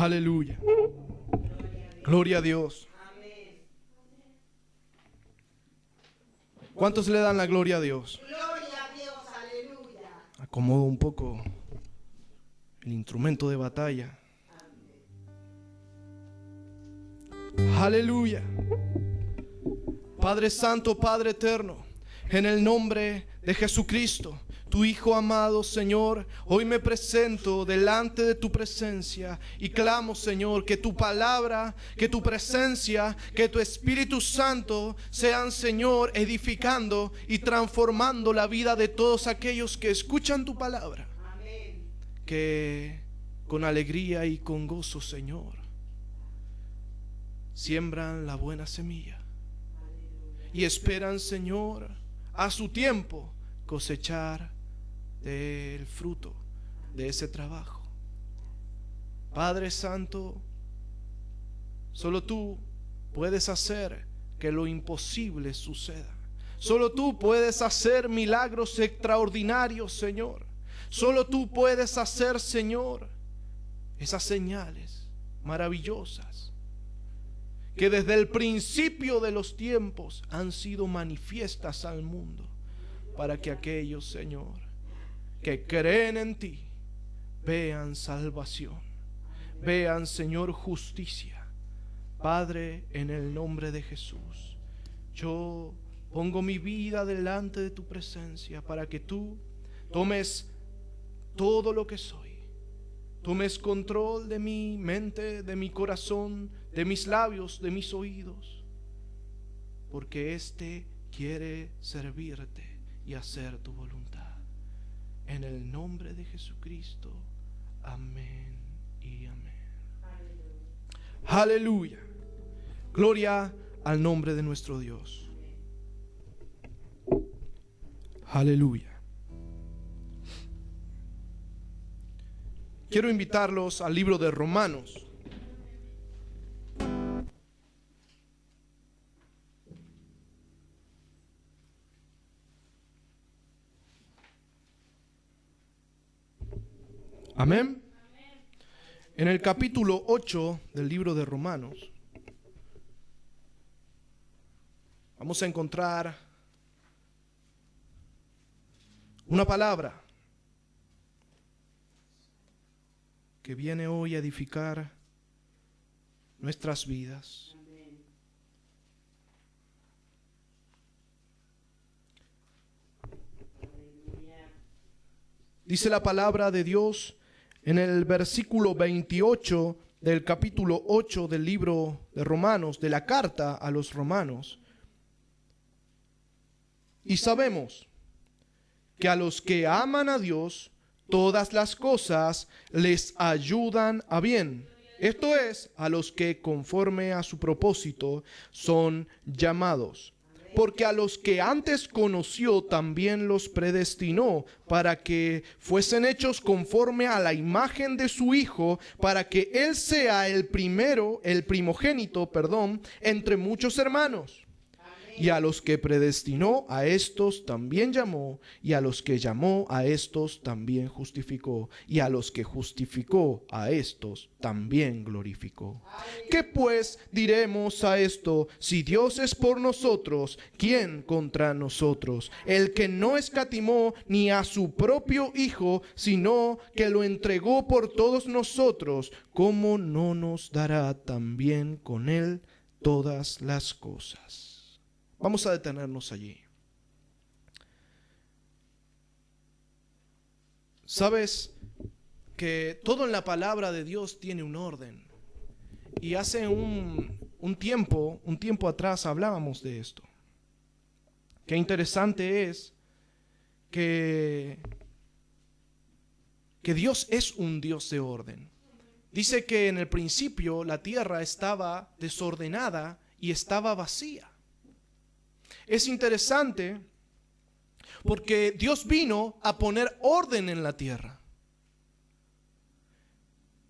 Aleluya. Gloria a Dios. ¿Cuántos le dan la gloria a Dios? Gloria a Dios, aleluya. Acomodo un poco el instrumento de batalla. Aleluya. Padre Santo, Padre Eterno, en el nombre de Jesucristo, tu Hijo amado, Señor, hoy me presento delante de tu presencia y clamo, Señor, que tu palabra, que tu presencia, que tu Espíritu Santo sean, Señor, edificando y transformando la vida de todos aquellos que escuchan tu palabra. Amén. Que con alegría y con gozo, Señor, siembran la buena semilla y esperan, Señor, a su tiempo cosechar del fruto de ese trabajo. Padre Santo, solo tú puedes hacer que lo imposible suceda. Solo tú puedes hacer milagros extraordinarios, Señor. Solo tú puedes hacer, Señor, esas señales maravillosas que desde el principio de los tiempos han sido manifiestas al mundo, para que aquellos, Señor, que creen en ti vean salvación, vean, Señor, justicia. Padre, en el nombre de Jesús, yo pongo mi vida delante de tu presencia para que tú tomes todo lo que soy. Tomes control de mi mente, de mi corazón, de mis labios, de mis oídos, porque este quiere servirte y hacer tu voluntad. En el nombre de Jesucristo. Amén y amén. Aleluya. Gloria al nombre de nuestro Dios. Aleluya. Quiero invitarlos al libro de Romanos. Amén. En el capítulo 8 del libro de Romanos vamos a encontrar una palabra que viene hoy a edificar nuestras vidas. Dice la palabra de Dios en el versículo 28 del capítulo 8 del libro de Romanos, de la carta a los romanos. Y sabemos que a los que aman a Dios, todas las cosas les ayudan a bien. Esto es, a los que conforme a su propósito son llamados. Porque a los que antes conoció también los predestinó para que fuesen hechos conforme a la imagen de su Hijo, para que Él sea el primogénito, entre muchos hermanos. Y a los que predestinó, a estos también llamó, y a los que llamó, a estos también justificó, y a los que justificó, a estos también glorificó. ¿Qué pues diremos a esto? Si Dios es por nosotros, ¿quién contra nosotros? El que no escatimó ni a su propio Hijo, sino que lo entregó por todos nosotros, ¿cómo no nos dará también con Él todas las cosas? Vamos a detenernos allí. Sabes que todo en la palabra de Dios tiene un orden. Y hace un tiempo atrás hablábamos de esto. Qué interesante es que Dios es un Dios de orden. Dice que en el principio la tierra estaba desordenada y estaba vacía. Es interesante porque Dios vino a poner orden en la tierra.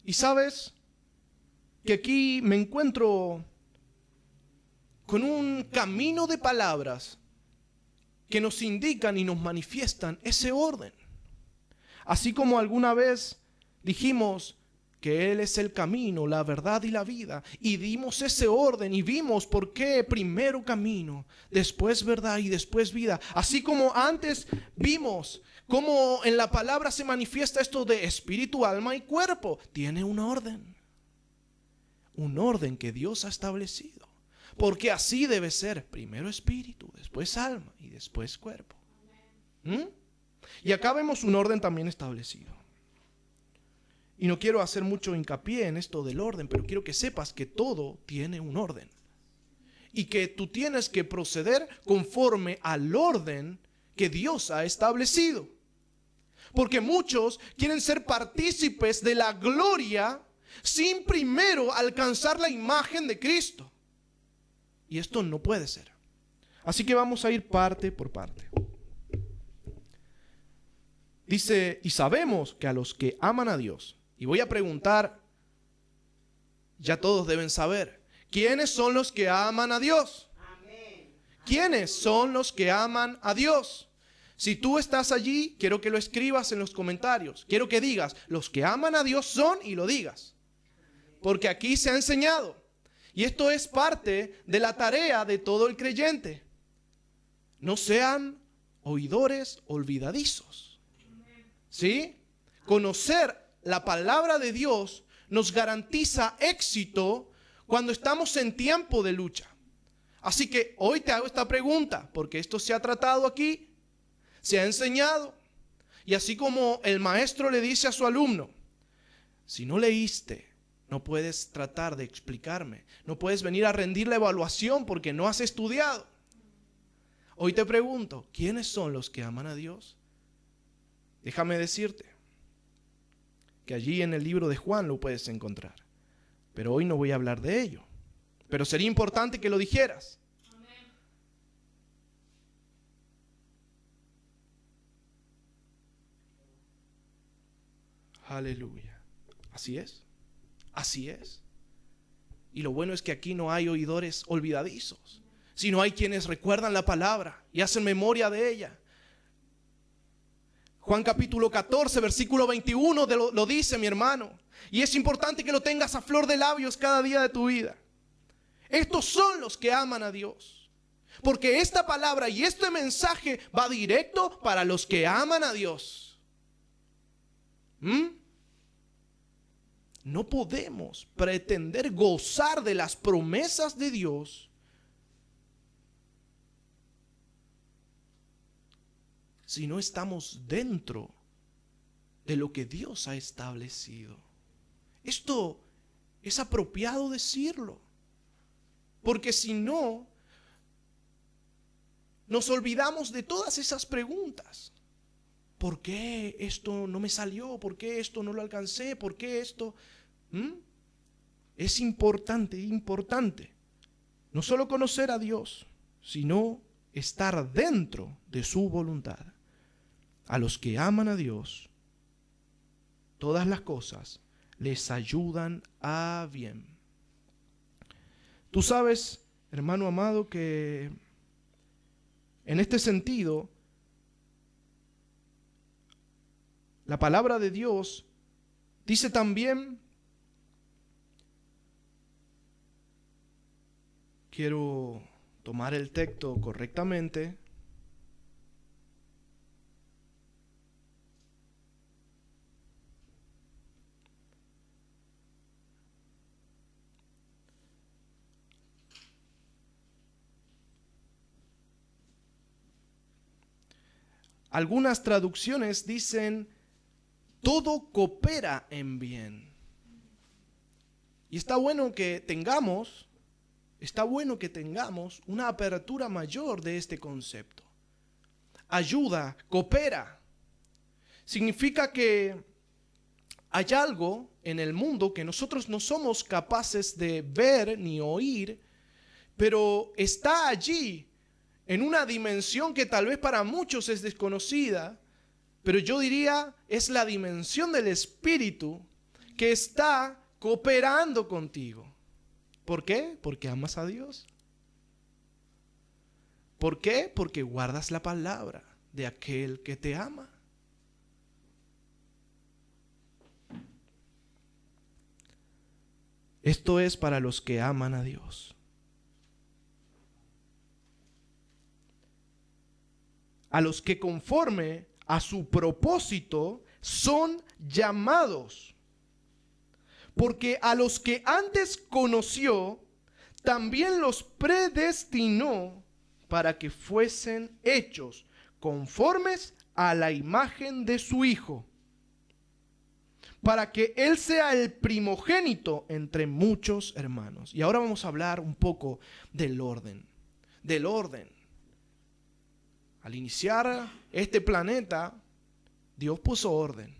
Y sabes que aquí me encuentro con un camino de palabras que nos indican y nos manifiestan ese orden. Así como alguna vez dijimos que Él es el camino, la verdad y la vida. Y dimos ese orden y vimos por qué primero camino, después verdad y después vida. Así como antes vimos cómo en la palabra se manifiesta esto de espíritu, alma y cuerpo. Tiene un orden. Un orden que Dios ha establecido. Porque así debe ser. Primero espíritu, después alma y después cuerpo. Y acá vemos un orden también establecido. Y no quiero hacer mucho hincapié en esto del orden, pero quiero que sepas que todo tiene un orden. Y que tú tienes que proceder conforme al orden que Dios ha establecido. Porque muchos quieren ser partícipes de la gloria sin primero alcanzar la imagen de Cristo. Y esto no puede ser. Así que vamos a ir parte por parte. Dice, y sabemos que a los que aman a Dios, y voy a preguntar, ya todos deben saber, ¿quiénes son los que aman a Dios? Amén. ¿Quiénes son los que aman a Dios? Si tú estás allí, quiero que lo escribas en los comentarios. Quiero que digas, los que aman a Dios son, y lo digas. Porque aquí se ha enseñado. Y esto es parte de la tarea de todo el creyente. No sean oidores olvidadizos. ¿Sí? Conocer la palabra de Dios nos garantiza éxito cuando estamos en tiempo de lucha. Así que hoy te hago esta pregunta, porque esto se ha tratado aquí, se ha enseñado. Y así como el maestro le dice a su alumno, si no leíste, no puedes tratar de explicarme, no puedes venir a rendir la evaluación porque no has estudiado. Hoy te pregunto, ¿quiénes son los que aman a Dios? Déjame decirte que allí en el libro de Juan lo puedes encontrar. Pero hoy no voy a hablar de ello. Pero sería importante que lo dijeras. Amén. Aleluya. Así es. Así es. Y lo bueno es que aquí no hay oidores olvidadizos, sino hay quienes recuerdan la palabra y hacen memoria de ella. Juan capítulo 14, versículo 21 lo dice, mi hermano. Y es importante que lo tengas a flor de labios cada día de tu vida. Estos son los que aman a Dios. Porque esta palabra y este mensaje va directo para los que aman a Dios. No podemos pretender gozar de las promesas de Dios si no estamos dentro de lo que Dios ha establecido. Esto es apropiado decirlo, porque si no, nos olvidamos de todas esas preguntas. ¿Por qué esto no me salió? ¿Por qué esto no lo alcancé? ¿Por qué esto? Es importante, no solo conocer a Dios, sino estar dentro de su voluntad. A los que aman a Dios, todas las cosas les ayudan a bien. Tú sabes, hermano amado, que en este sentido, la palabra de Dios dice también, quiero tomar el texto correctamente, algunas traducciones dicen, todo coopera en bien. Y está bueno que tengamos una apertura mayor de este concepto. Ayuda, coopera. Significa que hay algo en el mundo que nosotros no somos capaces de ver ni oír, pero está allí en una dimensión que tal vez para muchos es desconocida, pero yo diría es la dimensión del Espíritu que está cooperando contigo. ¿Por qué? Porque amas a Dios. ¿Por qué? Porque guardas la palabra de aquel que te ama. Esto es para los que aman a Dios. A los que conforme a su propósito son llamados. Porque a los que antes conoció, también los predestinó para que fuesen hechos conformes a la imagen de su Hijo, para que Él sea el primogénito entre muchos hermanos. Y ahora vamos a hablar un poco del orden. Del orden. Al iniciar este planeta, Dios puso orden.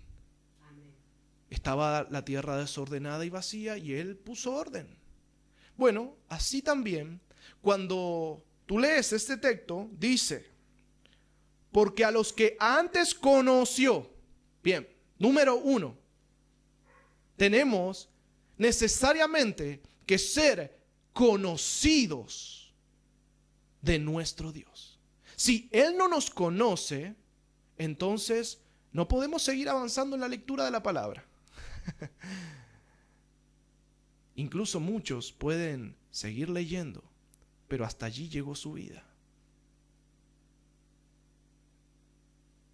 Estaba la tierra desordenada y vacía y Él puso orden. Bueno, así también, cuando tú lees este texto, dice, porque a los que antes conoció, bien, número 1, tenemos necesariamente que ser conocidos de nuestro Dios. Si Él no nos conoce, entonces no podemos seguir avanzando en la lectura de la palabra. Incluso muchos pueden seguir leyendo, pero hasta allí llegó su vida.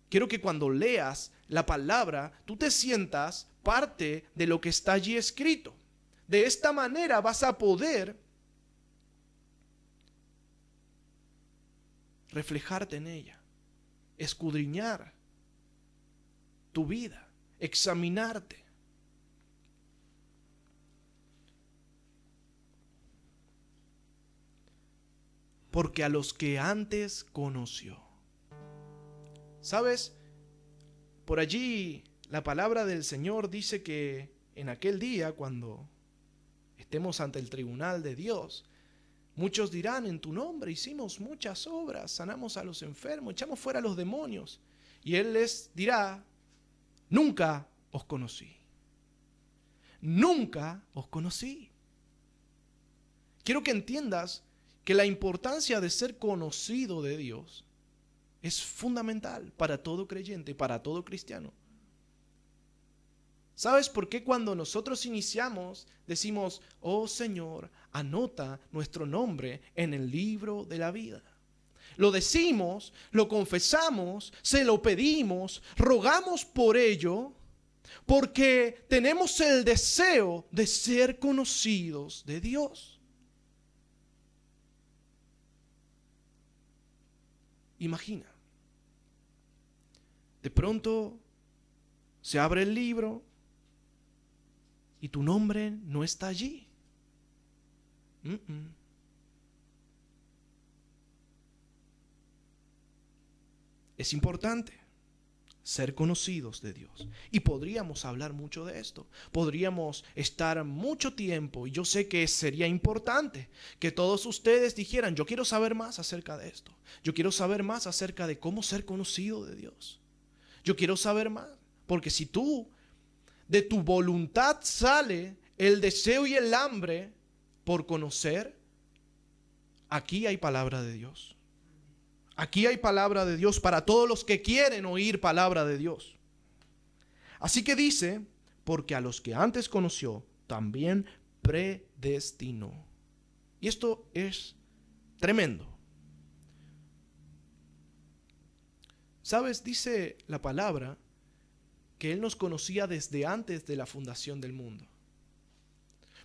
Quiero que cuando leas la palabra, tú te sientas parte de lo que está allí escrito. De esta manera vas a poder reflejarte en ella, escudriñar tu vida, examinarte. Porque a los que antes conoció. ¿Sabes? Por allí la palabra del Señor dice que en aquel día, cuando estemos ante el tribunal de Dios, muchos dirán, en tu nombre hicimos muchas obras, sanamos a los enfermos, echamos fuera a los demonios. Y Él les dirá, nunca os conocí. Nunca os conocí. Quiero que entiendas que la importancia de ser conocido de Dios es fundamental para todo creyente, para todo cristiano. ¿Sabes por qué cuando nosotros iniciamos decimos, oh Señor, anota nuestro nombre en el libro de la vida? Lo decimos, lo confesamos, se lo pedimos, rogamos por ello, porque tenemos el deseo de ser conocidos de Dios. Imagina, de pronto se abre el libro y tu nombre no está allí. Es importante ser conocidos de Dios. Y podríamos hablar mucho de esto. Podríamos estar mucho tiempo. Y yo sé que sería importante que todos ustedes dijeran, yo quiero saber más acerca de esto. Yo quiero saber más acerca de cómo ser conocido de Dios. Yo quiero saber más. Porque si tú, de tu voluntad sale el deseo y el hambre por conocer, aquí hay palabra de Dios. Aquí hay palabra de Dios para todos los que quieren oír palabra de Dios. Así que dice, porque a los que antes conoció, también predestinó. Y esto es tremendo. ¿Sabes? Dice la palabra que Él nos conocía desde antes de la fundación del mundo.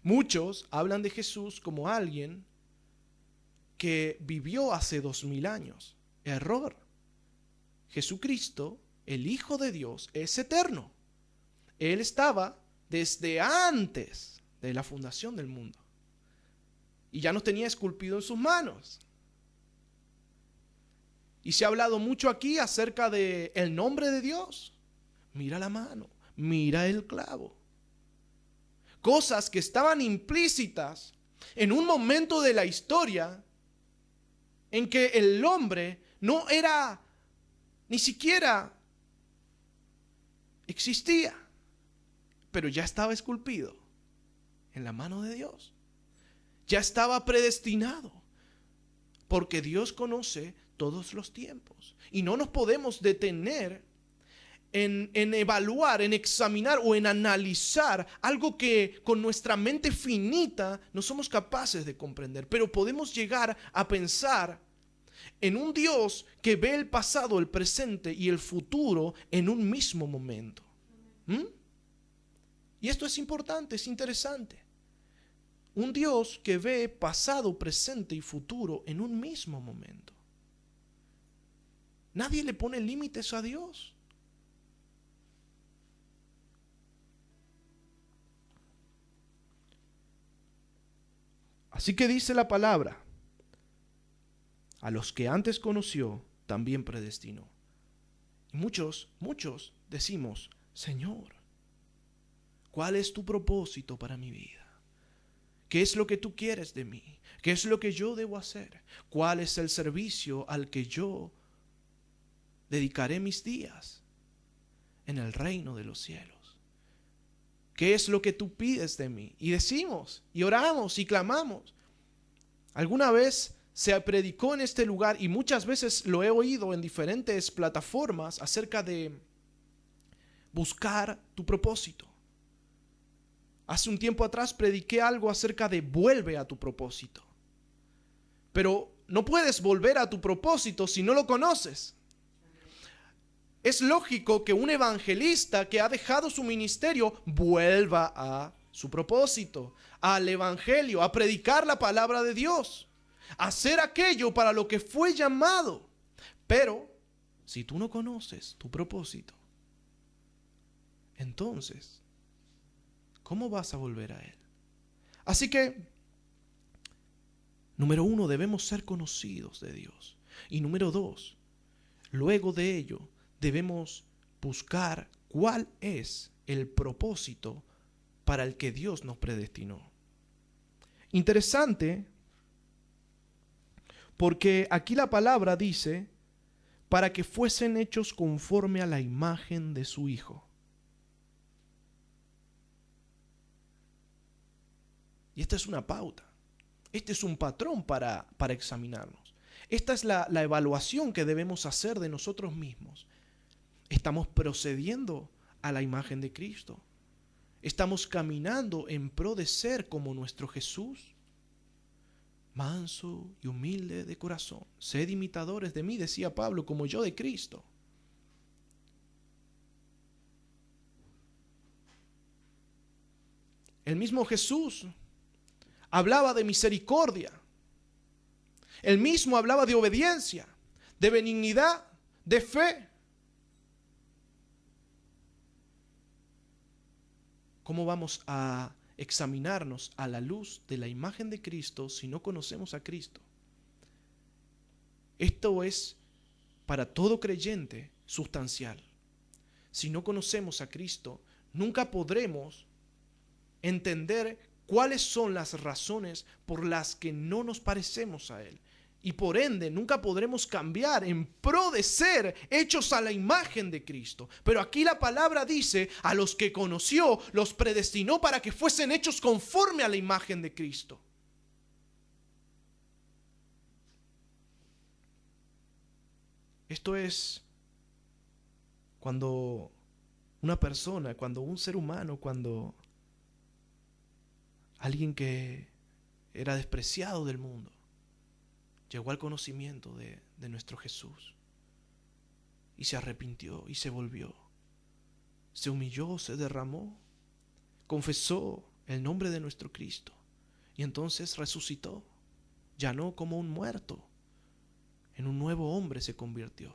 Muchos hablan de Jesús como alguien que vivió hace 2000 años. Error. Jesucristo, el Hijo de Dios, es eterno. Él estaba desde antes de la fundación del mundo. Y ya nos tenía esculpido en sus manos. Y se ha hablado mucho aquí acerca del nombre de Dios. Mira la mano, mira el clavo. Cosas que estaban implícitas en un momento de la historia en que el hombre no era, ni siquiera existía, pero ya estaba esculpido en la mano de Dios. Ya estaba predestinado, porque Dios conoce todos los tiempos. Y no nos podemos detener en evaluar, en examinar o en analizar algo que con nuestra mente finita no somos capaces de comprender, pero podemos llegar a pensar en un Dios que ve el pasado, el presente y el futuro en un mismo momento. Y esto es importante, es interesante. Un Dios que ve pasado, presente y futuro en un mismo momento. Nadie le pone límites a Dios. Así que dice la palabra: a los que antes conoció, también predestinó. Y muchos decimos: Señor, ¿cuál es tu propósito para mi vida? ¿Qué es lo que tú quieres de mí? ¿Qué es lo que yo debo hacer? ¿Cuál es el servicio al que yo dedicaré mis días en el reino de los cielos? ¿Qué es lo que tú pides de mí? Y decimos, y oramos, y clamamos. Alguna vez se predicó en este lugar, y muchas veces lo he oído en diferentes plataformas, acerca de buscar tu propósito. Hace un tiempo atrás prediqué algo acerca de vuelve a tu propósito. Pero no puedes volver a tu propósito si no lo conoces. Es lógico que un evangelista que ha dejado su ministerio vuelva a su propósito, al evangelio, a predicar la palabra de Dios, a hacer aquello para lo que fue llamado. Pero si tú no conoces tu propósito, entonces, ¿cómo vas a volver a él? Así que, número 1, debemos ser conocidos de Dios. Y número 2, luego de ello, debemos buscar cuál es el propósito para el que Dios nos predestinó. Interesante, porque aquí la palabra dice, para que fuesen hechos conforme a la imagen de su Hijo. Y esta es una pauta, este es un patrón para examinarnos. Esta es la evaluación que debemos hacer de nosotros mismos. ¿Estamos procediendo a la imagen de Cristo? ¿Estamos caminando en pro de ser como nuestro Jesús? Manso y humilde de corazón. Sed imitadores de mí, decía Pablo, como yo de Cristo. El mismo Jesús hablaba de misericordia. Él mismo hablaba de obediencia, de benignidad, de fe. ¿Cómo vamos a examinarnos a la luz de la imagen de Cristo si no conocemos a Cristo? Esto es para todo creyente sustancial. Si no conocemos a Cristo, nunca podremos entender cuáles son las razones por las que no nos parecemos a Él. Y por ende, nunca podremos cambiar en pro de ser hechos a la imagen de Cristo. Pero aquí la palabra dice, a los que conoció, los predestinó para que fuesen hechos conforme a la imagen de Cristo. Esto es cuando una persona, cuando un ser humano, cuando alguien que era despreciado del mundo, llegó al conocimiento de nuestro Jesús y se arrepintió y se volvió, se humilló, se derramó, confesó el nombre de nuestro Cristo y entonces resucitó, ya no como un muerto, en un nuevo hombre se convirtió,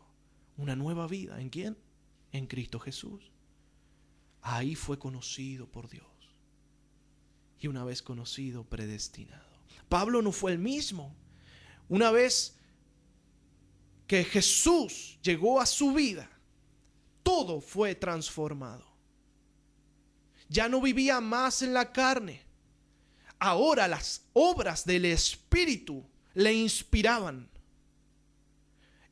una nueva vida. ¿En quién? En Cristo Jesús. Ahí fue conocido por Dios y una vez conocido, predestinado. Pablo no fue el mismo. Una vez que Jesús llegó a su vida, todo fue transformado. Ya no vivía más en la carne. Ahora las obras del Espíritu le inspiraban.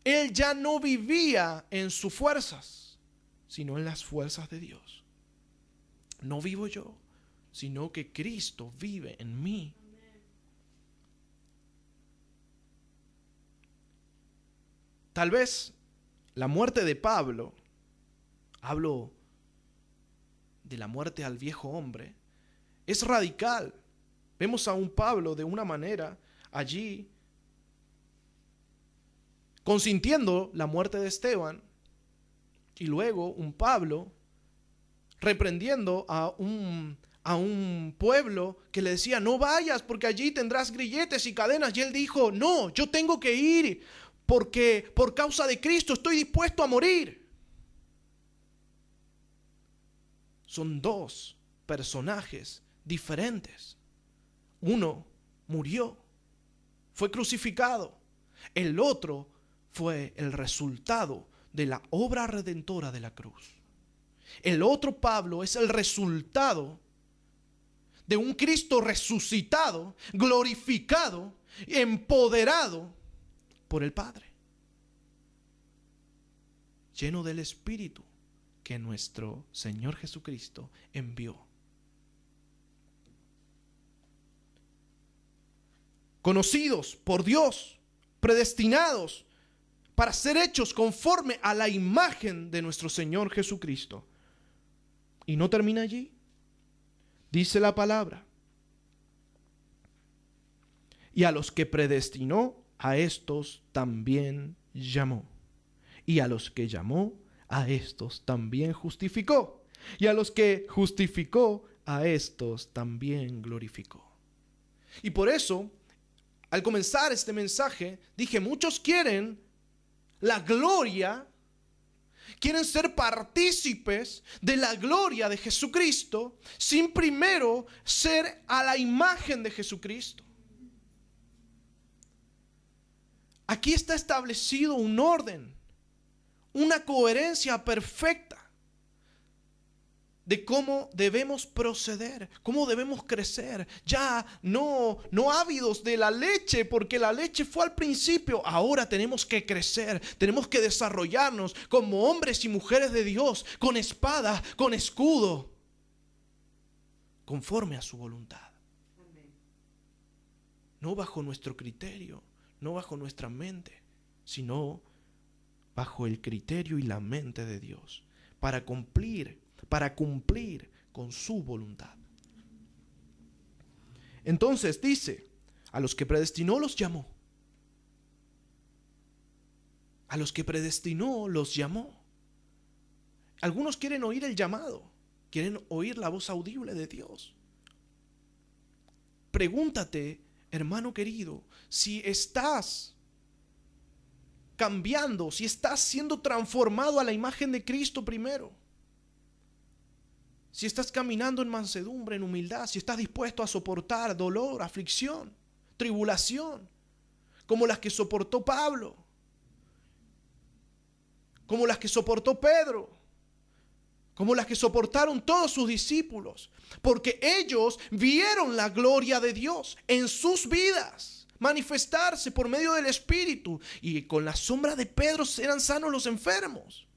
Él ya no vivía en sus fuerzas, sino en las fuerzas de Dios. No vivo yo, sino que Cristo vive en mí. Tal vez la muerte de Pablo hablo de la muerte al viejo hombre, es radical. Vemos a un Pablo de una manera allí consintiendo la muerte de Esteban, y luego un Pablo reprendiendo a un pueblo que le decía: no vayas porque allí tendrás grilletes y cadenas. Y él dijo: no, yo tengo que ir porque por causa de Cristo estoy dispuesto a morir. Son dos personajes diferentes. Uno murió, fue crucificado. El otro fue el resultado de la obra redentora de la cruz. El otro Pablo es el resultado de un Cristo resucitado, glorificado, empoderado por el Padre, lleno del Espíritu que nuestro Señor Jesucristo envió. Conocidos por Dios, predestinados para ser hechos conforme a la imagen de nuestro Señor Jesucristo. Y no termina allí. Dice la palabra: y a los que predestinó, a estos también llamó. Y a los que llamó, a estos también justificó. Y a los que justificó, a estos también glorificó. Y por eso, al comenzar este mensaje, dije: muchos quieren la gloria, quieren ser partícipes de la gloria de Jesucristo sin primero ser a la imagen de Jesucristo. Aquí está establecido un orden, una coherencia perfecta de cómo debemos proceder, cómo debemos crecer. Ya no ávidos de la leche, porque la leche fue al principio. Ahora tenemos que crecer, tenemos que desarrollarnos como hombres y mujeres de Dios, con espada, con escudo, conforme a su voluntad. No bajo nuestro criterio, no bajo nuestra mente, sino bajo el criterio y la mente de Dios, para cumplir con su voluntad. Entonces dice: a los que predestinó los llamó. A los que predestinó los llamó. Algunos quieren oír el llamado, quieren oír la voz audible de Dios. Pregúntate, hermano querido, si estás cambiando, si estás siendo transformado a la imagen de Cristo primero. Si estás caminando en mansedumbre, en humildad, si estás dispuesto a soportar dolor, aflicción, tribulación, como las que soportó Pablo, como las que soportó Pedro, como las que soportaron todos sus discípulos, porque ellos vieron la gloria de Dios en sus vidas manifestarse por medio del Espíritu, y con la sombra de Pedro eran sanos los enfermos.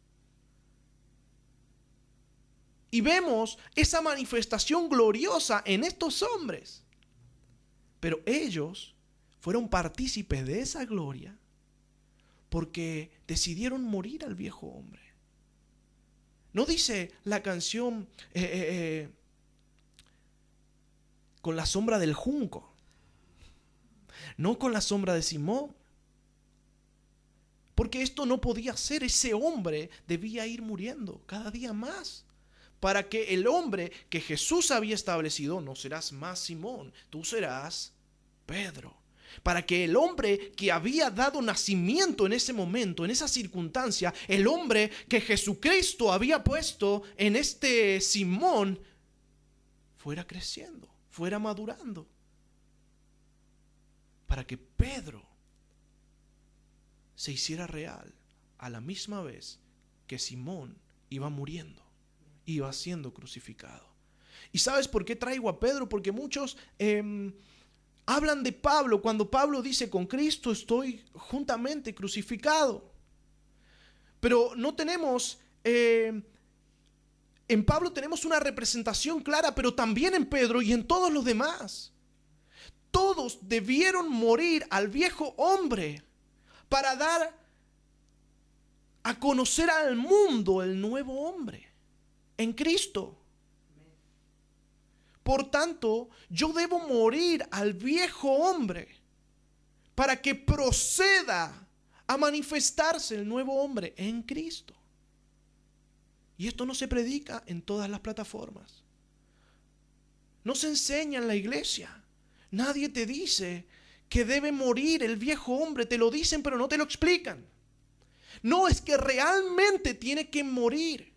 Y vemos esa manifestación gloriosa en estos hombres. Pero ellos fueron partícipes de esa gloria porque decidieron morir al viejo hombre. No dice la canción con la sombra del junco, no con la sombra de Simón, porque esto no podía ser. Ese hombre debía ir muriendo cada día más, para que el hombre que Jesús había establecido: no serás más Simón, tú serás Pedro. Para que el hombre que había dado nacimiento en ese momento, en esa circunstancia, el hombre que Jesucristo había puesto en este Simón, fuera creciendo, fuera madurando. Para que Pedro se hiciera real a la misma vez que Simón iba muriendo, iba siendo crucificado. ¿Y sabes por qué traigo a Pedro? Porque muchos hablan de Pablo cuando Pablo dice: con Cristo estoy juntamente crucificado. Pero no tenemos, en Pablo tenemos una representación clara, pero también en Pedro y en todos los demás. Todos debieron morir al viejo hombre para dar a conocer al mundo el nuevo hombre en Cristo. Por tanto, yo debo morir al viejo hombre para que proceda a manifestarse el nuevo hombre en Cristo. Y esto no se predica en todas las plataformas. No se enseña en la iglesia. Nadie te dice que debe morir el viejo hombre. Te lo dicen, pero no te lo explican. No, es que realmente tiene que morir.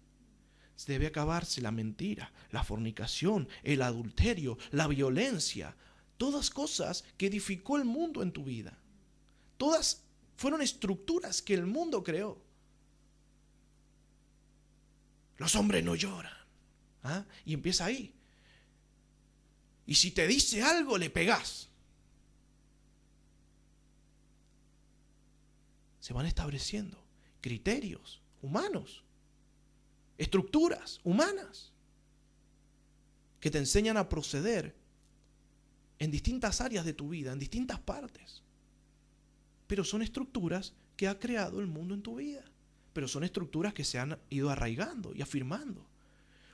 Debe acabarse la mentira, la fornicación, el adulterio, la violencia. Todas cosas que edificó el mundo en tu vida. Todas fueron estructuras que el mundo creó. Los hombres no lloran. ¿Ah? Y empieza ahí. Y si te dice algo, le pegás. Se van estableciendo criterios humanos, estructuras humanas que te enseñan a proceder en distintas áreas de tu vida, en distintas partes. Pero son estructuras que ha creado el mundo en tu vida. Pero son estructuras que se han ido arraigando y afirmando.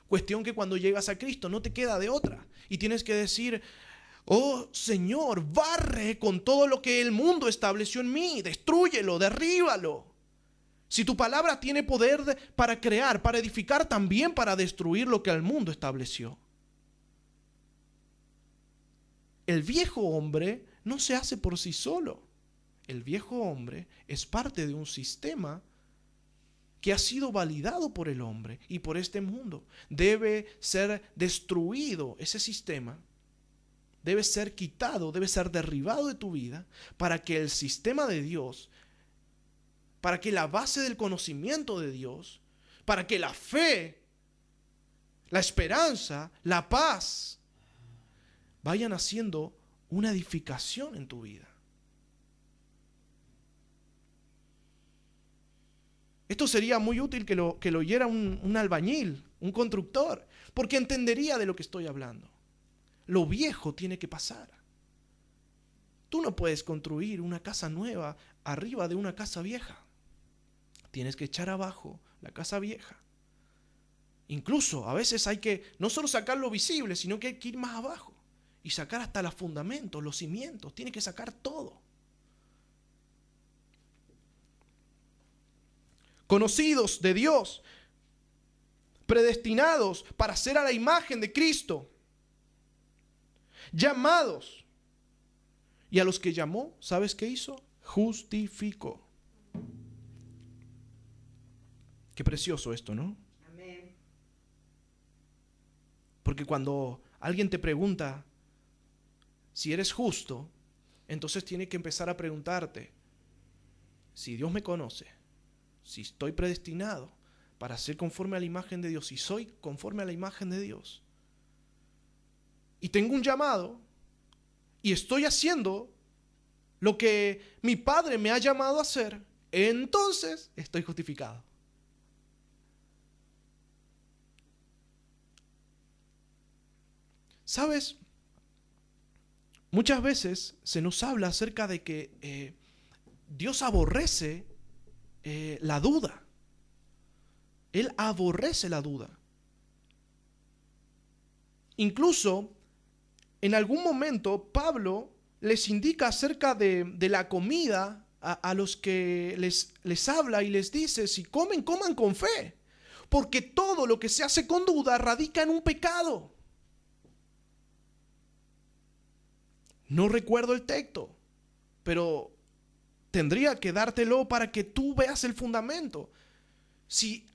Cuestión que cuando llegas a Cristo no te queda de otra. Y tienes que decir: oh Señor, barre con todo lo que el mundo estableció en mí. Destrúyelo, derríbalo. Si tu palabra tiene poder para crear, para edificar, también para destruir lo que el mundo estableció. El viejo hombre no se hace por sí solo. El viejo hombre es parte de un sistema que ha sido validado por el hombre y por este mundo. Debe ser destruido ese sistema. Debe ser quitado, debe ser derribado de tu vida para que el sistema de Dios, para que la base del conocimiento de Dios, para que la fe, la esperanza, la paz, vayan haciendo una edificación en tu vida. Esto sería muy útil que lo oyera un albañil, un constructor, porque entendería de lo que estoy hablando. Lo viejo tiene que pasar. Tú no puedes construir una casa nueva arriba de una casa vieja. Tienes que echar abajo la casa vieja. Incluso a veces hay que no solo sacar lo visible, sino que hay que ir más abajo y sacar hasta los fundamentos, los cimientos. Tienes que sacar todo. Conocidos de Dios, predestinados para ser a la imagen de Cristo, llamados. Y a los que llamó, ¿sabes qué hizo? Justificó. Qué precioso esto, ¿no? Amén. Porque cuando alguien te pregunta si eres justo, entonces tiene que empezar a preguntarte: si Dios me conoce, si estoy predestinado para ser conforme a la imagen de Dios, si soy conforme a la imagen de Dios, y tengo un llamado, y estoy haciendo lo que mi Padre me ha llamado a hacer, entonces estoy justificado. ¿Sabes? Muchas veces se nos habla acerca de que Dios aborrece la duda. Él aborrece la duda. Incluso en algún momento Pablo les indica acerca de la comida a los que les habla y les dice: si comen, coman con fe, porque todo lo que se hace con duda radica en un pecado. No recuerdo el texto, pero tendría que dártelo para que tú veas el fundamento. Si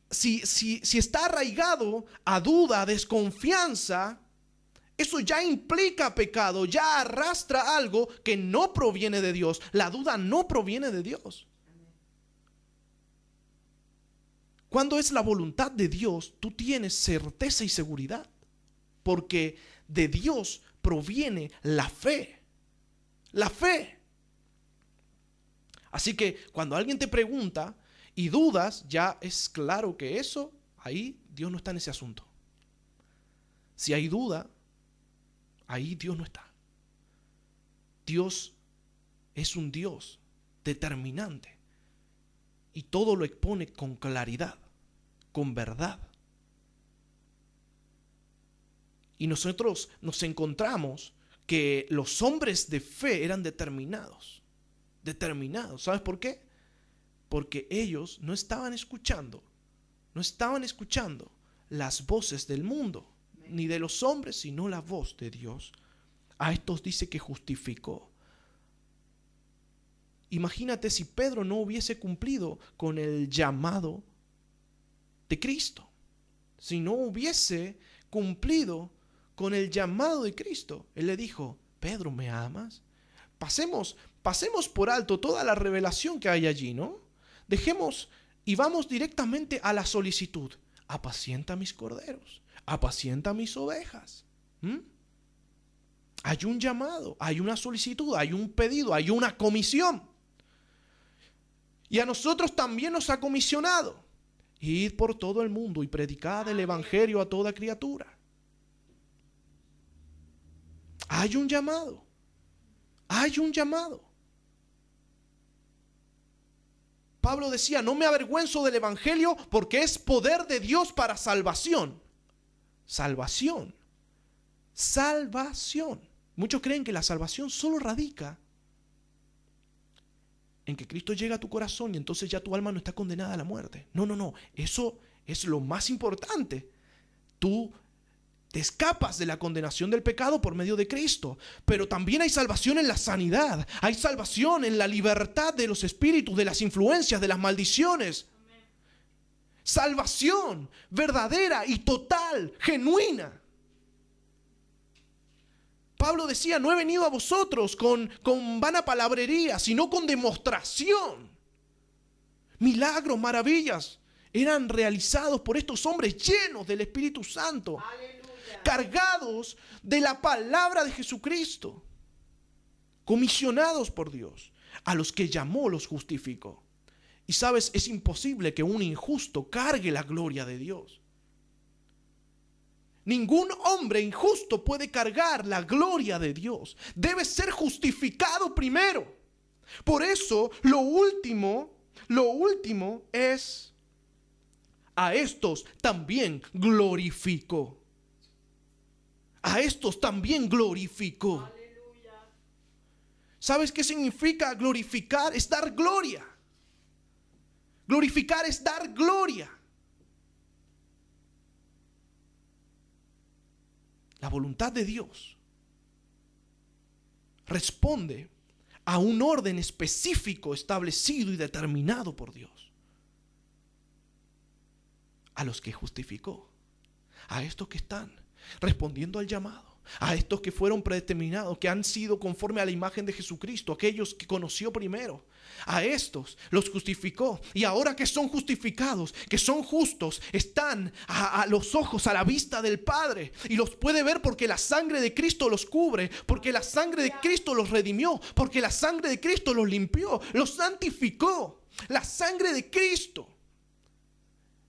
está arraigado a duda, a desconfianza, eso ya implica pecado, ya arrastra algo que no proviene de Dios. La duda no proviene de Dios. Cuando es la voluntad de Dios, tú tienes certeza y seguridad, porque de Dios proviene la fe. La fe. Así que cuando alguien te pregunta y dudas, ya es claro que eso, ahí Dios no está en ese asunto. Si hay duda, ahí Dios no está. Dios es un Dios determinante y todo lo expone con claridad, con verdad. Y nosotros nos encontramos que los hombres de fe eran determinados. ¿Sabes por qué? Porque ellos no estaban escuchando las voces del mundo, ni de los hombres, sino la voz de Dios. A estos dice que justificó. Imagínate si Pedro no hubiese cumplido con el llamado de Cristo, si no hubiese cumplido con el llamado de Cristo. Él le dijo: Pedro, ¿me amas? Pasemos por alto toda la revelación que hay allí, ¿no? Dejemos y vamos directamente a la solicitud. Apacienta mis corderos, apacienta mis ovejas. Hay un llamado, hay una solicitud, hay un pedido, hay una comisión. Y a nosotros también nos ha comisionado: id por todo el mundo y predicad el evangelio a toda criatura. Hay un llamado. Pablo decía: no me avergüenzo del evangelio, porque es poder de Dios para salvación. Salvación. Muchos creen que la salvación solo radica en que Cristo llega a tu corazón y entonces ya tu alma no está condenada a la muerte. No. Eso es lo más importante. Tú te escapas de la condenación del pecado por medio de Cristo. Pero también hay salvación en la sanidad. Hay salvación en la libertad de los espíritus, de las influencias, de las maldiciones. Salvación verdadera y total, genuina. Pablo decía: no he venido a vosotros con vana palabrería, sino con demostración. Milagros, maravillas eran realizados por estos hombres llenos del Espíritu Santo. Aleluya. Cargados de la palabra de Jesucristo, comisionados por Dios. A los que llamó los justificó. Y sabes, es imposible que un injusto cargue la gloria de Dios. Ningún hombre injusto puede cargar la gloria de Dios. Debe ser justificado primero. Por eso, lo último es: a estos también glorificó. A estos también glorificó. Aleluya. ¿Sabes qué significa glorificar? Es dar gloria. Glorificar es dar gloria. La voluntad de Dios responde a un orden específico establecido y determinado por Dios. A los que justificó, a estos que están respondiendo al llamado, a estos que fueron predeterminados, que han sido conforme a la imagen de Jesucristo, aquellos que conoció primero. A estos los justificó, y ahora que son justificados, que son justos, están a los ojos, a la vista del Padre, y los puede ver porque la sangre de Cristo los cubre, porque la sangre de Cristo los redimió, porque la sangre de Cristo los limpió, los santificó. La sangre de Cristo.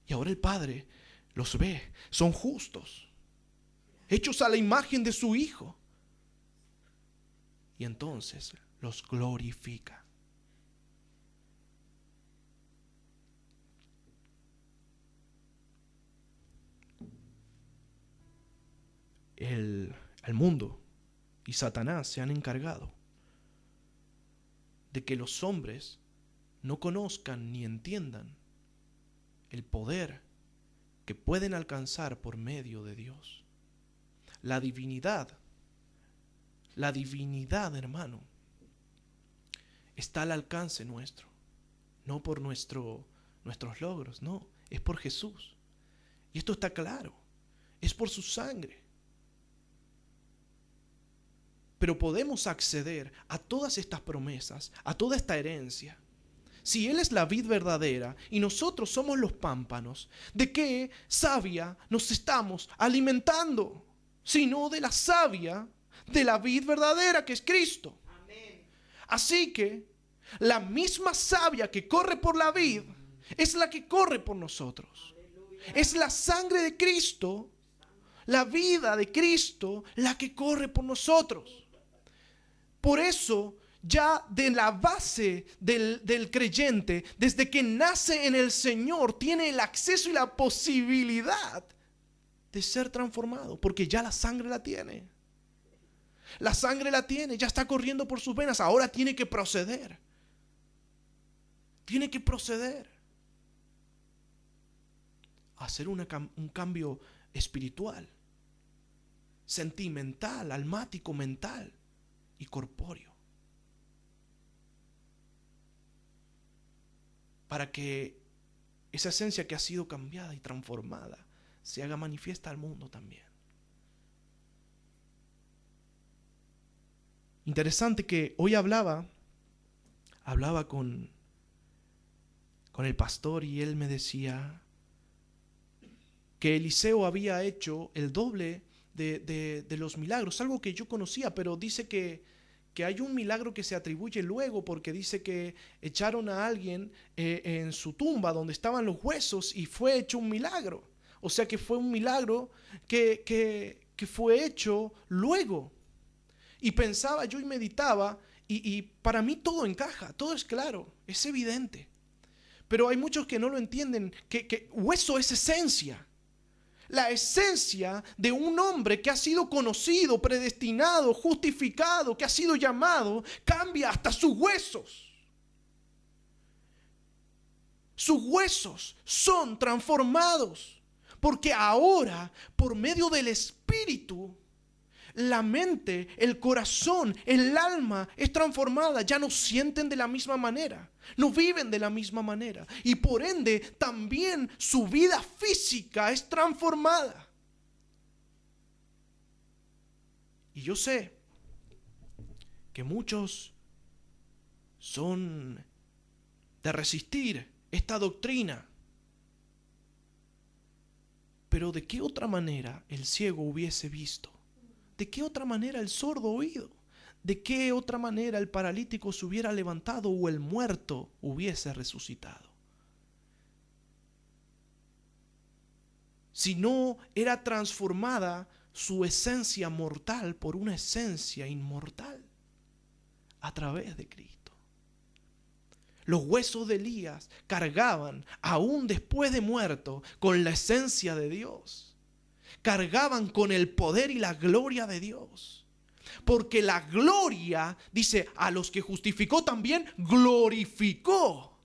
Y ahora el Padre los ve, son justos, hechos a la imagen de su Hijo, y entonces los glorifica. El mundo y Satanás se han encargado de que los hombres no conozcan ni entiendan el poder que pueden alcanzar por medio de Dios. La divinidad, hermano, está al alcance nuestro, no por nuestros logros, no, es por Jesús. Y esto está claro, es por su sangre. Pero podemos acceder a todas estas promesas, a toda esta herencia, si Él es la vid verdadera y nosotros somos los pámpanos. ¿De qué savia nos estamos alimentando? Sino de la savia de la vid verdadera, que es Cristo. Amén. Así que la misma savia que corre por la vid es la que corre por nosotros. Aleluya. Es la sangre de Cristo, la vida de Cristo, la que corre por nosotros. Por eso ya de la base del creyente, desde que nace en el Señor, tiene el acceso y la posibilidad de ser transformado, porque ya la sangre la tiene. La sangre la tiene, ya está corriendo por sus venas. Ahora tiene que proceder. Tiene que proceder a hacer un cambio espiritual, sentimental, almático, mental y corpóreo, para que esa esencia que ha sido cambiada y transformada se haga manifiesta al mundo también. Interesante que hoy hablaba con el pastor, y él me decía que Eliseo había hecho el doble de los milagros, algo que yo conocía, pero dice que hay un milagro que se atribuye luego, porque dice que echaron a alguien en su tumba donde estaban los huesos y fue hecho un milagro. O sea que fue un milagro que fue hecho luego. Y pensaba yo y meditaba, y para mí todo encaja, todo es claro, es evidente. Pero hay muchos que no lo entienden, que hueso es esencia. La esencia de un hombre que ha sido conocido, predestinado, justificado, que ha sido llamado, cambia hasta sus huesos. Sus huesos son transformados, porque ahora, por medio del Espíritu, la mente, el corazón, el alma es transformada. Ya no sienten de la misma manera, no viven de la misma manera, y por ende también su vida física es transformada. Y yo sé que muchos son de resistir esta doctrina, pero ¿de qué otra manera el ciego hubiese visto? ¿De qué otra manera el sordo oído? ¿De qué otra manera el paralítico se hubiera levantado o el muerto hubiese resucitado? Si no era transformada su esencia mortal por una esencia inmortal a través de Cristo. Los huesos de Elías cargaban, aún después de muerto, con la esencia de Dios. Cargaban con el poder y la gloria de Dios. Porque la gloria, dice, a los que justificó también glorificó.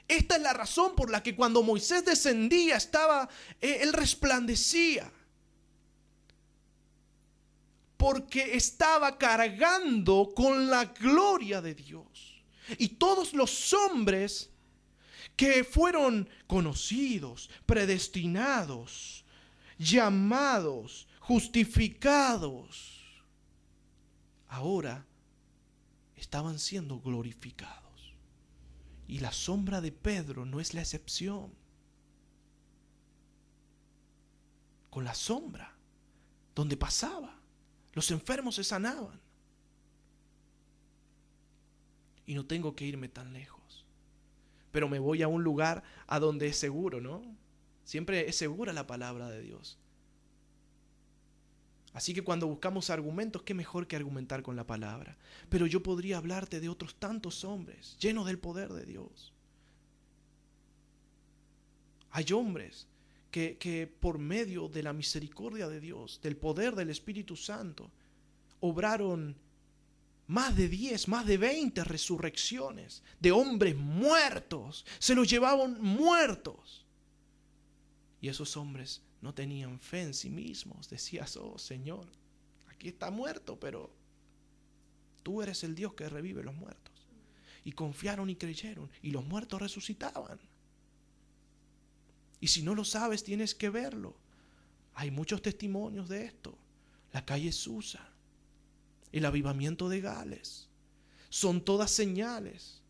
Esta es la razón por la que cuando Moisés descendía, él resplandecía. Porque estaba cargando con la gloria de Dios. Y todos los hombres que fueron conocidos, predestinados, llamados, justificados, ahora estaban siendo glorificados. Y la sombra de Pedro no es la excepción. Con la sombra, donde pasaba, los enfermos se sanaban. Y no tengo que irme tan lejos. Pero me voy a un lugar a donde es seguro, ¿no? Siempre es segura la palabra de Dios. Así que cuando buscamos argumentos, qué mejor que argumentar con la palabra. Pero yo podría hablarte de otros tantos hombres llenos del poder de Dios. Hay hombres que por medio de la misericordia de Dios, del poder del Espíritu Santo, obraron más de 10, más de 20 resurrecciones de hombres muertos. Se los llevaban muertos. Y esos hombres no tenían fe en sí mismos. Decías, oh Señor, aquí está muerto, pero tú eres el Dios que revive los muertos. Y confiaron y creyeron, y los muertos resucitaban. Y si no lo sabes, tienes que verlo. Hay muchos testimonios de esto. La calle Susa, el avivamiento de Gales, son todas señales.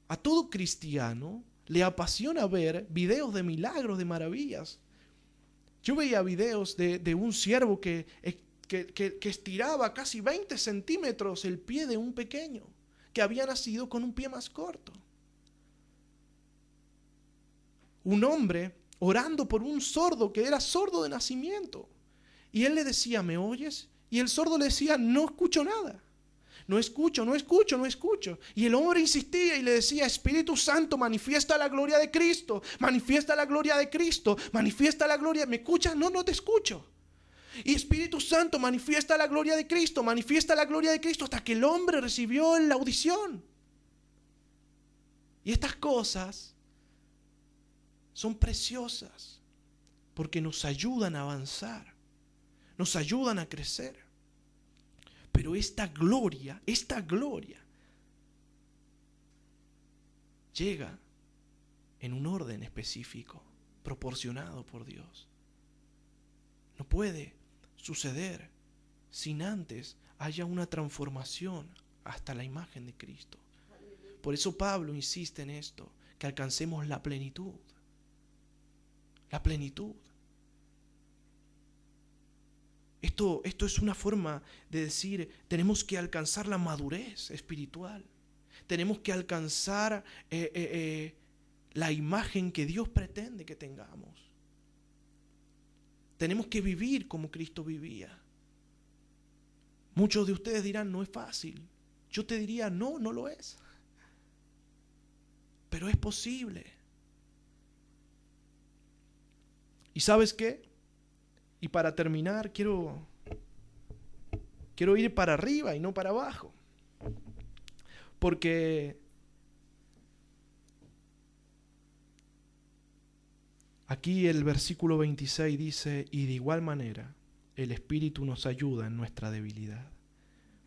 A todo cristiano le apasiona ver videos de milagros, de maravillas. Yo veía videos de un siervo que estiraba casi 20 centímetros el pie de un pequeño que había nacido con un pie más corto. Un hombre orando por un sordo que era sordo de nacimiento. Y él le decía, ¿me oyes? Y el sordo le decía, no escucho nada. No escucho, no escucho, no escucho. Y el hombre insistía y le decía, Espíritu Santo, manifiesta la gloria de Cristo, manifiesta la gloria de Cristo, manifiesta la gloria. ¿Me escuchas? No, no te escucho. Y Espíritu Santo, manifiesta la gloria de Cristo, manifiesta la gloria de Cristo, hasta que el hombre recibió la audición. Y estas cosas son preciosas porque nos ayudan a avanzar, nos ayudan a crecer. Pero esta gloria llega en un orden específico, proporcionado por Dios. No puede suceder sin antes haya una transformación hasta la imagen de Cristo. Por eso Pablo insiste en esto, que alcancemos la plenitud. La plenitud. Esto es una forma de decir, tenemos que alcanzar la madurez espiritual. Tenemos que alcanzar la imagen que Dios pretende que tengamos. Tenemos que vivir como Cristo vivía. Muchos de ustedes dirán, no es fácil. Yo te diría, no, no lo es. Pero es posible. ¿Y sabes qué? Y para terminar, quiero ir para arriba y no para abajo. Porque aquí el versículo 26 dice, y de igual manera el Espíritu nos ayuda en nuestra debilidad.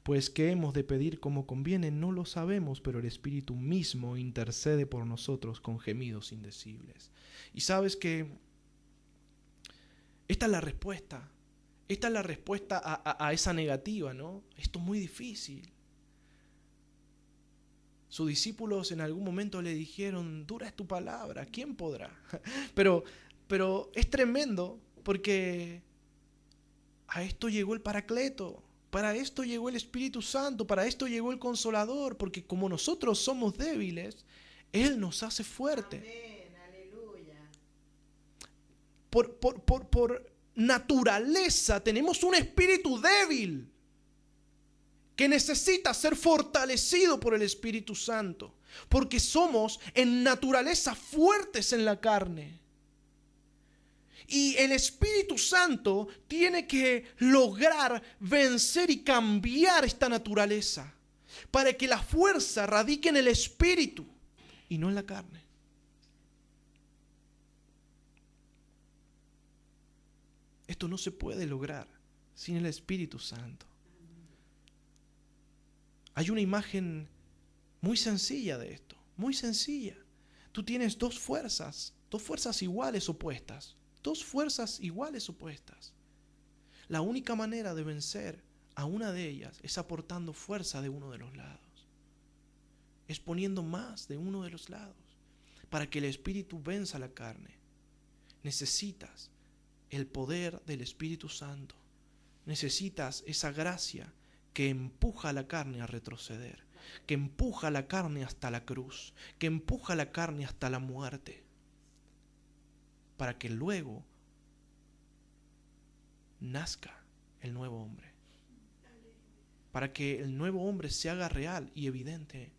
Pues qué hemos de pedir como conviene, no lo sabemos, pero el Espíritu mismo intercede por nosotros con gemidos indecibles. Y sabes que esta es la respuesta. Esta es la respuesta a esa negativa, ¿no? Esto es muy difícil. Sus discípulos en algún momento le dijeron, dura es tu palabra, ¿quién podrá? Pero es tremendo porque a esto llegó el Paracleto, para esto llegó el Espíritu Santo, para esto llegó el Consolador, porque como nosotros somos débiles, Él nos hace fuerte. Amén. Aleluya. Por naturaleza tenemos un espíritu débil que necesita ser fortalecido por el Espíritu Santo, porque somos en naturaleza fuertes en la carne. Y el Espíritu Santo tiene que lograr vencer y cambiar esta naturaleza para que la fuerza radique en el Espíritu y no en la carne. Esto no se puede lograr sin el Espíritu Santo. Hay una imagen muy sencilla de esto, muy sencilla. Tú tienes dos fuerzas iguales opuestas. Dos fuerzas iguales opuestas. La única manera de vencer a una de ellas es aportando fuerza de uno de los lados. Es poniendo más de uno de los lados. Para que el Espíritu venza la carne, necesitas el poder del Espíritu Santo. Necesitas esa gracia que empuja a la carne a retroceder, que empuja a la carne hasta la cruz, que empuja a la carne hasta la muerte, para que luego nazca el nuevo hombre, para que el nuevo hombre se haga real y evidente.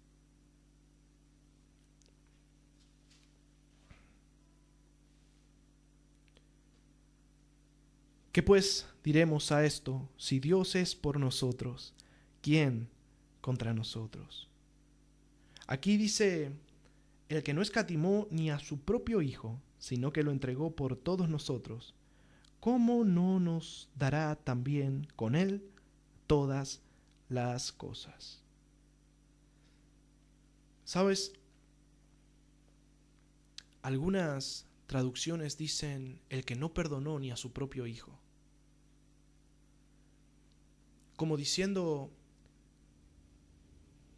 ¿Qué pues diremos a esto? Si Dios es por nosotros, ¿quién contra nosotros? Aquí dice, el que no escatimó ni a su propio Hijo, sino que lo entregó por todos nosotros, ¿cómo no nos dará también con Él todas las cosas? ¿Sabes? Algunas traducciones dicen el que no perdonó ni a su propio Hijo. Como diciendo,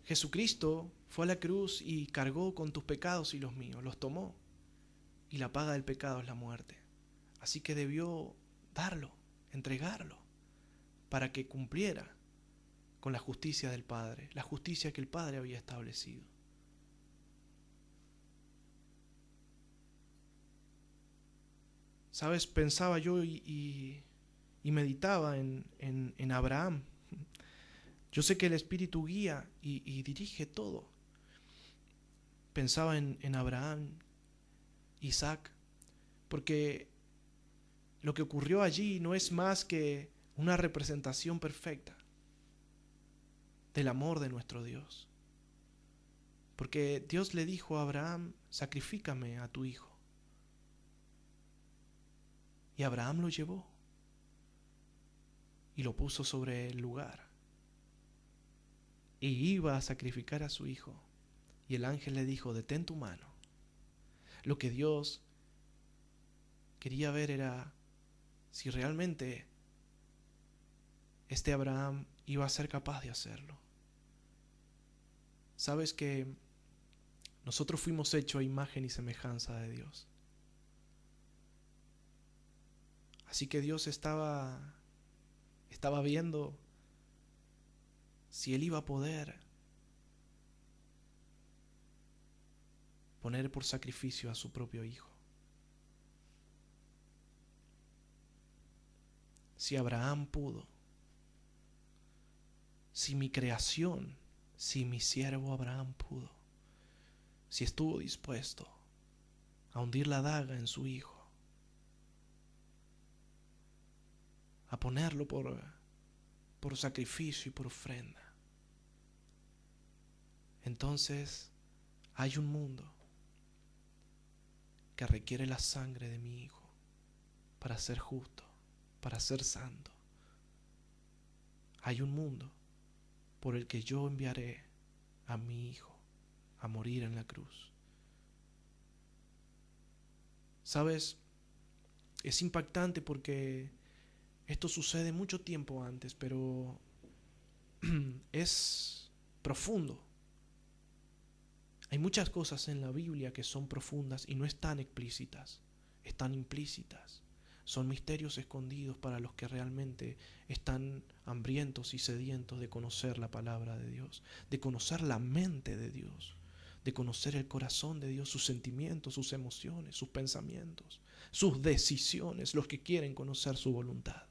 Jesucristo fue a la cruz y cargó con tus pecados y los míos, los tomó. Y la paga del pecado es la muerte. Así que debió darlo, entregarlo, para que cumpliera con la justicia del Padre, la justicia que el Padre había establecido. ¿Sabes? Pensaba yo y y meditaba en Abraham. Yo sé que el Espíritu guía y dirige todo. Pensaba en Abraham, Isaac, porque lo que ocurrió allí no es más que una representación perfecta del amor de nuestro Dios. Porque Dios le dijo a Abraham, sacrifícame a tu hijo. Y Abraham lo llevó y lo puso sobre el lugar. Y iba a sacrificar a su hijo. Y el ángel le dijo, detén tu mano. Lo que Dios quería ver era si realmente este Abraham iba a ser capaz de hacerlo. Sabes que nosotros fuimos hechos a imagen y semejanza de Dios. Así que Dios estaba viendo si él iba a poder poner por sacrificio a su propio hijo. Si Abraham pudo, si mi creación, si mi siervo Abraham pudo, si estuvo dispuesto a hundir la daga en su hijo, a ponerlo por sacrificio y por ofrenda, entonces hay un mundo que requiere la sangre de mi hijo para ser justo, para ser santo. Hay un mundo por el que yo enviaré a mi hijo a morir en la cruz. ¿Sabes? Es impactante porque esto sucede mucho tiempo antes, pero es profundo. Hay muchas cosas en la Biblia que son profundas y no están explícitas, están implícitas. Son misterios escondidos para los que realmente están hambrientos y sedientos de conocer la palabra de Dios, de conocer la mente de Dios, de conocer el corazón de Dios, sus sentimientos, sus emociones, sus pensamientos, sus decisiones, los que quieren conocer su voluntad.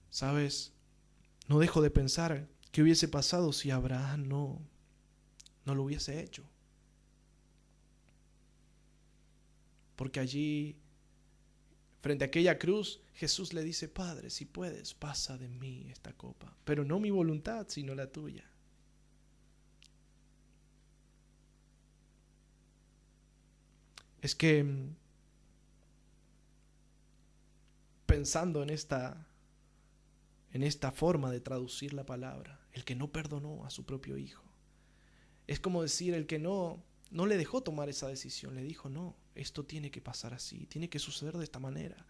¿Sabes? No dejo de pensar qué hubiese pasado si Abraham no lo hubiese hecho. Porque allí, frente a aquella cruz, Jesús le dice, Padre, si puedes, pasa de mí esta copa, pero no mi voluntad, sino la tuya. Es que, pensando en esta forma de traducir la palabra, el que no perdonó a su propio hijo, es como decir, el que no le dejó tomar esa decisión, le dijo, no, esto tiene que pasar así, tiene que suceder de esta manera.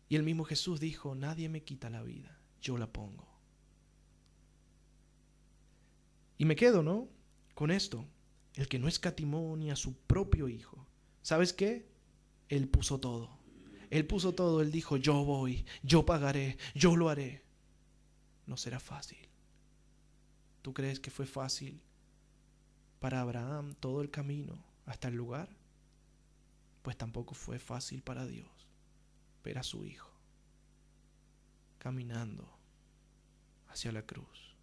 Y el mismo Jesús dijo, nadie me quita la vida, yo la pongo. Y me quedo, ¿no?, con esto, el que no escatimó ni a su propio hijo. ¿Sabes qué? Él puso todo. Él puso todo, él dijo, yo voy, yo pagaré, yo lo haré. No será fácil. ¿Tú crees que fue fácil para Abraham todo el camino hasta el lugar? Pues tampoco fue fácil para Dios ver a su hijo caminando hacia la cruz.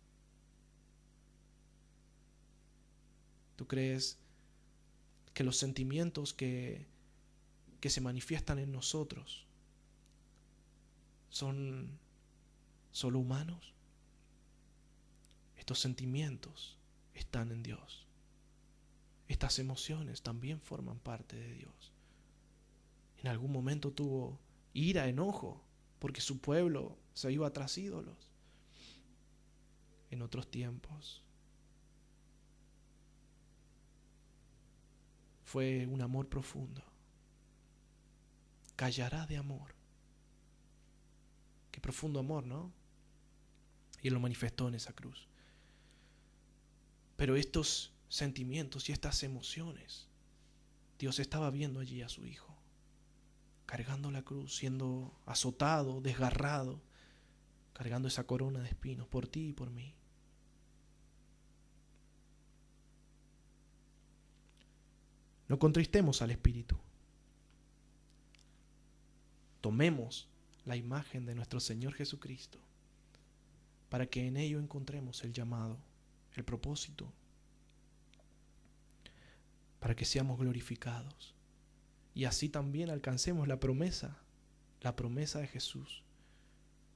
¿Tú crees que los sentimientos que se manifiestan en nosotros son solo humanos? Estos sentimientos están en Dios. Estas emociones también forman parte de Dios. En algún momento tuvo ira, enojo, porque su pueblo se iba tras ídolos. En otros tiempos fue un amor profundo. Callará de amor. Qué profundo amor, ¿no? Y Él lo manifestó en esa cruz. Pero estos sentimientos y estas emociones, Dios estaba viendo allí a su hijo, cargando la cruz, siendo azotado, desgarrado, cargando esa corona de espinos por ti y por mí. No contristemos al Espíritu. Tomemos la imagen de nuestro Señor Jesucristo para que en ello encontremos el llamado, el propósito, para que seamos glorificados y así también alcancemos la promesa de Jesús,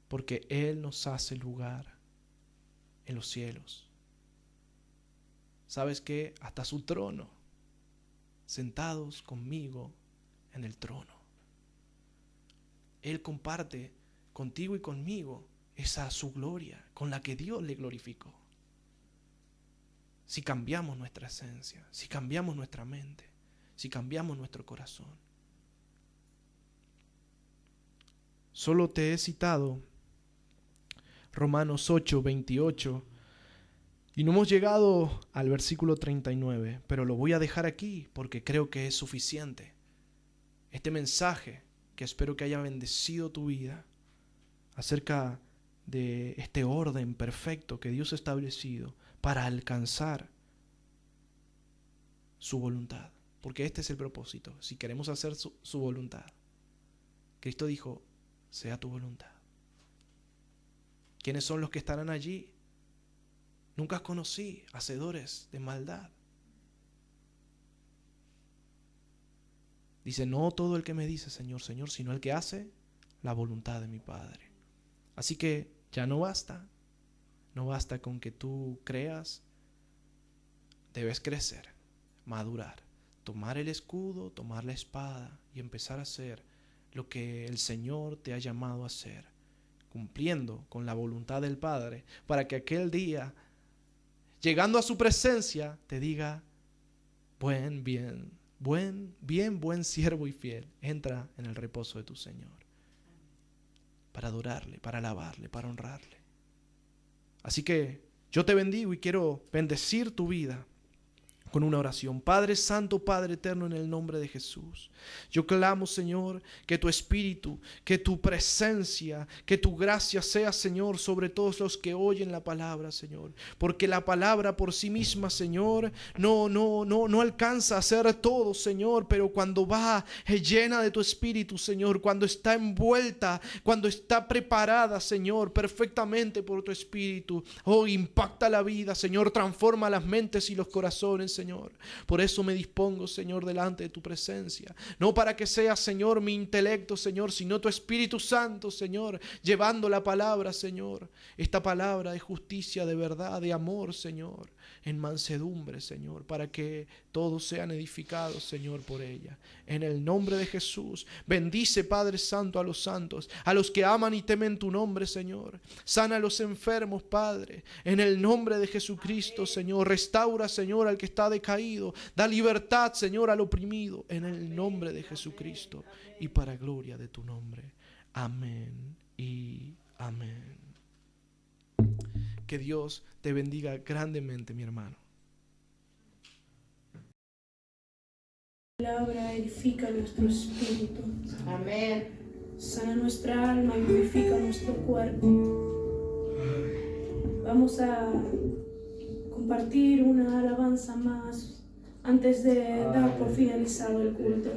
porque Él nos hace lugar en los cielos. ¿Sabes qué? Hasta su trono, sentados conmigo en el trono. Él comparte contigo y conmigo esa su gloria con la que Dios le glorificó. Si cambiamos nuestra esencia, si cambiamos nuestra mente, si cambiamos nuestro corazón. Solo te he citado Romanos 8, 28 y no hemos llegado al versículo 39, pero lo voy a dejar aquí porque creo que es suficiente. Este mensaje que espero que haya bendecido tu vida acerca de este orden perfecto que Dios ha establecido para alcanzar su voluntad. Porque este es el propósito. Si queremos hacer su voluntad, Cristo dijo, sea tu voluntad. ¿Quiénes son los que estarán allí? Nunca conocí hacedores de maldad. Dice, no todo el que me dice Señor, Señor, sino el que hace la voluntad de mi Padre. Así que ya no basta con que tú creas, debes crecer, madurar, tomar el escudo, tomar la espada y empezar a hacer lo que el Señor te ha llamado a hacer, cumpliendo con la voluntad del Padre, para que aquel día, llegando a su presencia, te diga, buen siervo y fiel, entra en el reposo de tu Señor, para adorarle, para alabarle, para honrarle. Así que yo te bendigo y quiero bendecir tu vida con una oración. Padre Santo, Padre Eterno, en el nombre de Jesús, yo clamo, Señor, que tu Espíritu, que tu presencia, que tu gracia sea, Señor, sobre todos los que oyen la palabra, Señor, porque la palabra por sí misma, Señor, no alcanza a hacer todo, Señor, pero cuando va llena de tu Espíritu, Señor, cuando está envuelta, cuando está preparada, Señor, perfectamente por tu Espíritu, impacta la vida, Señor, transforma las mentes y los corazones, Señor. Por eso me dispongo, Señor, delante de tu presencia. No para que sea, Señor, mi intelecto, Señor, sino tu Espíritu Santo, Señor, llevando la palabra, Señor. Esta palabra de justicia, de verdad, de amor, Señor, en mansedumbre, Señor, para que todos sean edificados, Señor, por ella. En el nombre de Jesús, bendice, Padre Santo, a los santos, a los que aman y temen tu nombre, Señor. Sana a los enfermos, Padre, en el nombre de Jesucristo, Señor. Restaura, Señor, al que está decaído. Da libertad, Señor, al oprimido, en el nombre de Jesucristo y para gloria de tu nombre. Amén y amén. Que Dios te bendiga grandemente, mi hermano. La palabra edifica nuestro espíritu. Amén. Sana nuestra alma y vivifica nuestro cuerpo. Vamos a compartir una alabanza más antes de dar por finalizado el culto.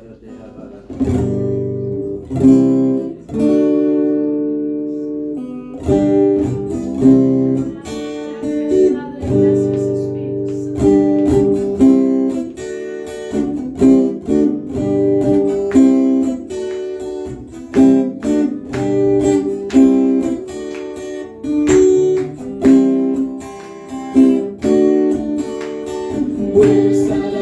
Fuerza